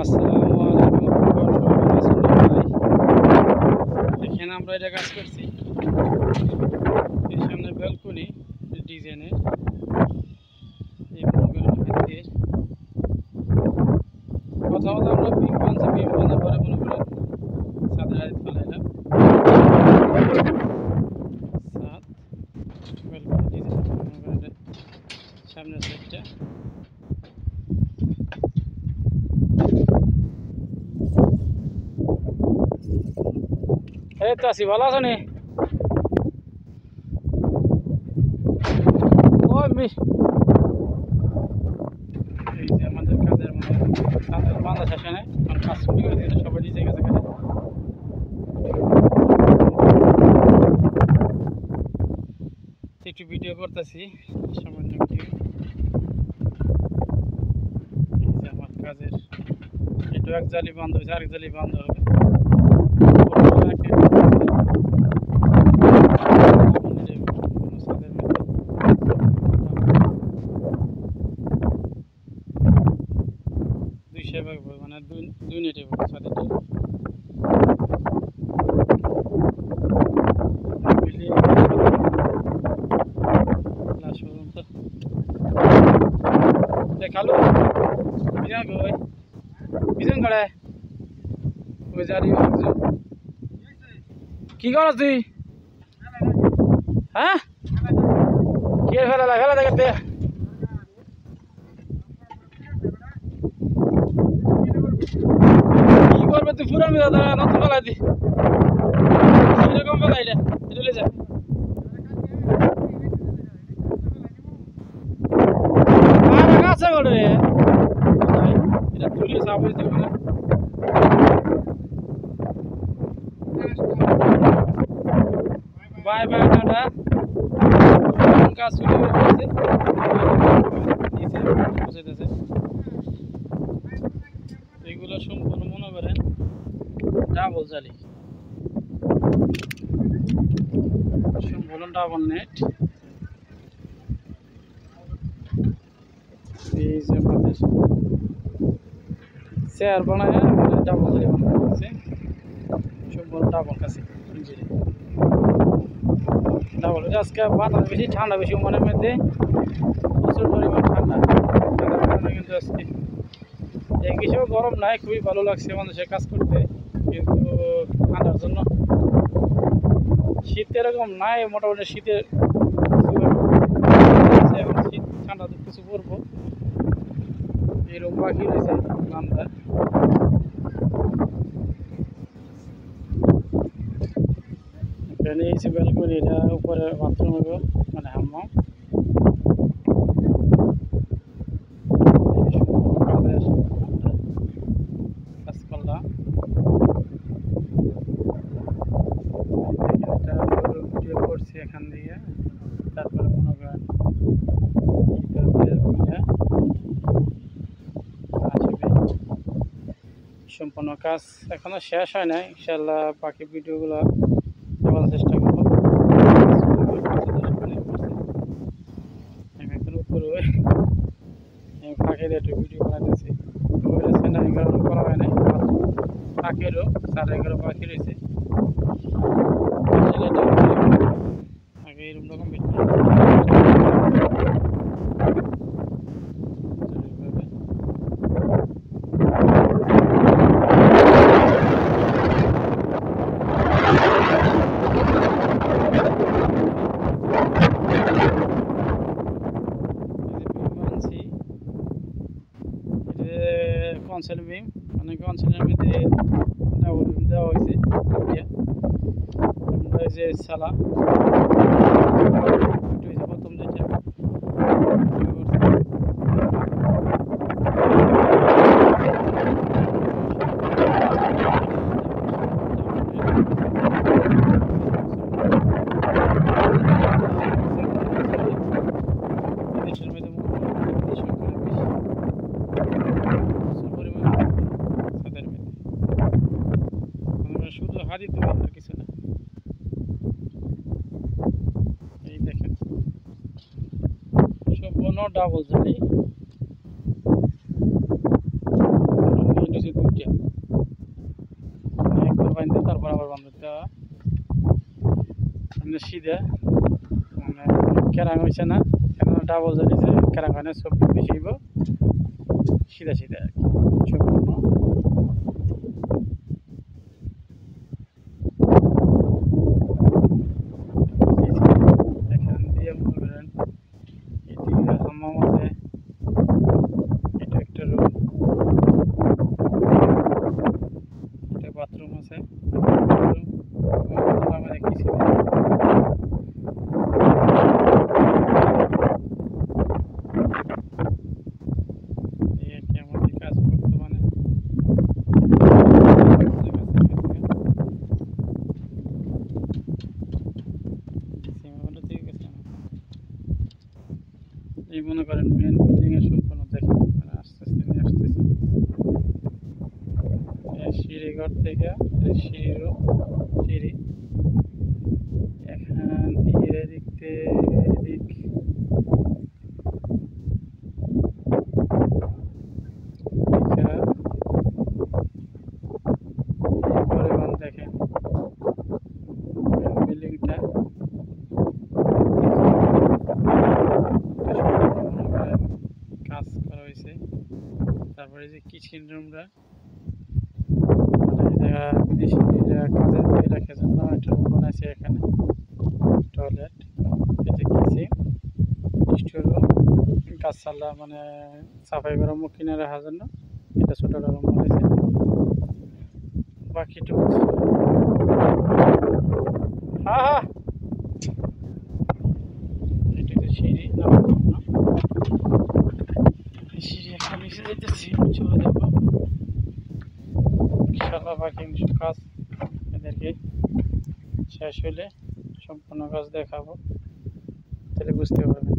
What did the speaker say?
আসসালামু আলাইকুম। এখানে আমরা এটা কাজ করছি এর সামনে ব্যালকনি ডিজাইনের এই মনে দিয়ে প্রথমত আমরা বিম বানানোর পরে মনে করেন ছাদের হাতে ফেলাইলাম ছাদ ব্যালকনি ডিজাইন মনে করেন সামনের সাইডটা এই তো আছি, ভালো আছো নি? ওই মি এই যে আমাদের কাজের ছাদের বাঁধা শেষে নেই, কারণ কাজ শুরু করে দিয়েছে, সবাই নিজে গেছে কাজে। একটু ভিডিও করতেছি, সামান্য ভিডিও। এই যে আমার কাজের একটু এক জালি বন্ধ হয়েছে, আরেক জালি বন্ধ হবে। মানে দুই নেটে ছাদের খালু বিজন করে ওই জারি কি কর তুই? হ্যাঁ কে ফেলা ফেলা দেখাতে কি করবে তুই? পুরান নতুন ফেলাই দি, এরকম ফেলাই এটা চলে যা। আছে বলে এটা তুলে সাপ হয়েছে ওখানে। Bye bye tata. কাজ শুরু হয়েছে, এগুলো সম্পূর্ণ মনে করেন ডাবল জালি, সম্পূর্ণ ডাবল নেট। এই যে আমাদের চেয়ার বানায় ডাবল জালি বানানো হচ্ছে, সম্পূর্ণ ডাবল কাছে ডাবল। আজকে বাতাস বেশি, ঠান্ডা বেশি, মনের মধ্যে প্রচুর পরিমাণ ঠান্ডা, কিন্তু আজকে কিছু গরম নাই, খুবই ভালো লাগছে মানুষের কাজ করতে। কিন্তু ঠান্ডার জন্য শীত এরকম নাই, মোটামুটি শীতের এখন শীত ঠান্ডা কিছু পড়বো এরকম বাকি রয়েছে ঠান্ডা। এখানে এই যে ব্যালকনি, এটা উপরে বাথরুম হবে, মানে হাম্মাম। কাজ করলাম ভিডিও করছি এখান দিয়ে, তারপরে মনে করেন সম্পূর্ণ কাজ এখনো শেষ হয় নাই, ইনশাল্লাহ বাকি ভিডিওগুলো দেওয়ার চেষ্টা করবো। আমি এখন উপরে আমি ফাঁকে দিয়ে একটু ভিডিও বানাতেছি, সেন্টারিং করা হয় নাই, ফাঁকেরও 11:30 বাকি রয়েছে। আগে এরকম রকম কনসেল বিম, মানে কনসেলের মধ্যে ডাবল বিম দেওয়া হয়েছে। আমরা এই যে সালা প্রথম যেটা দেশের মধ্যে শুধু হাতি তো আর কিছু না। এই দেখেন সম্পূর্ণ ডাবল জালি, উঠেছে দুইটা, মানে একবার বাঁধতে তারপর আবার বাঁধতে মানে সিধা, মানে কেরাং হয়েছে না, কেননা ডাবল জানিয়েছে কেরাং হয় না, সব বেশি হইব সিধা সিধা আর কি সম্পূর্ণ। এখান দিয়ে মনে করেন এদিকে হাম্মাম আছে, এটা একটা রুম, এটা বাথরুম আছে, আমাদের কিছু আমাদের কাজ বর্তমানে এই মনে করেন মেন বিল্ডিং এর সম্পূর্ণ দেখেন, মানে আস্তে আস্তে নিয়ে আসতেছি সিঁড়ি ঘর থেকে, সিঁড়ি এখান দিয়ে দেখতে এদিক পরিমাণ দেখেন বিল্ডিংটা কাজ করা হয়েছে। তারপরে যে কিচেন রুমটা, বিদেশি কাজের বই রাখার জন্য একটা রুম বানাইছে এখানে, টয়লেট, এটা কিচেন, স্টোর রুম, গাছপালা মানে সাফাই করা মুখ কিনে রাখার জন্য এটা ছোট রুম বানাইছে। বাকিটুকু হ্যাঁ এটা তো সিঁড়ি নামার জন্য, সিঁড়ি এখন নিচে যেতেছি, চলে যাবো ইনশাআল্লাহ। বাকি কাজ এদেরকে শেষ হলে সম্পূর্ণ কাজ দেখাবো, তাহলে বুঝতে পারবেন।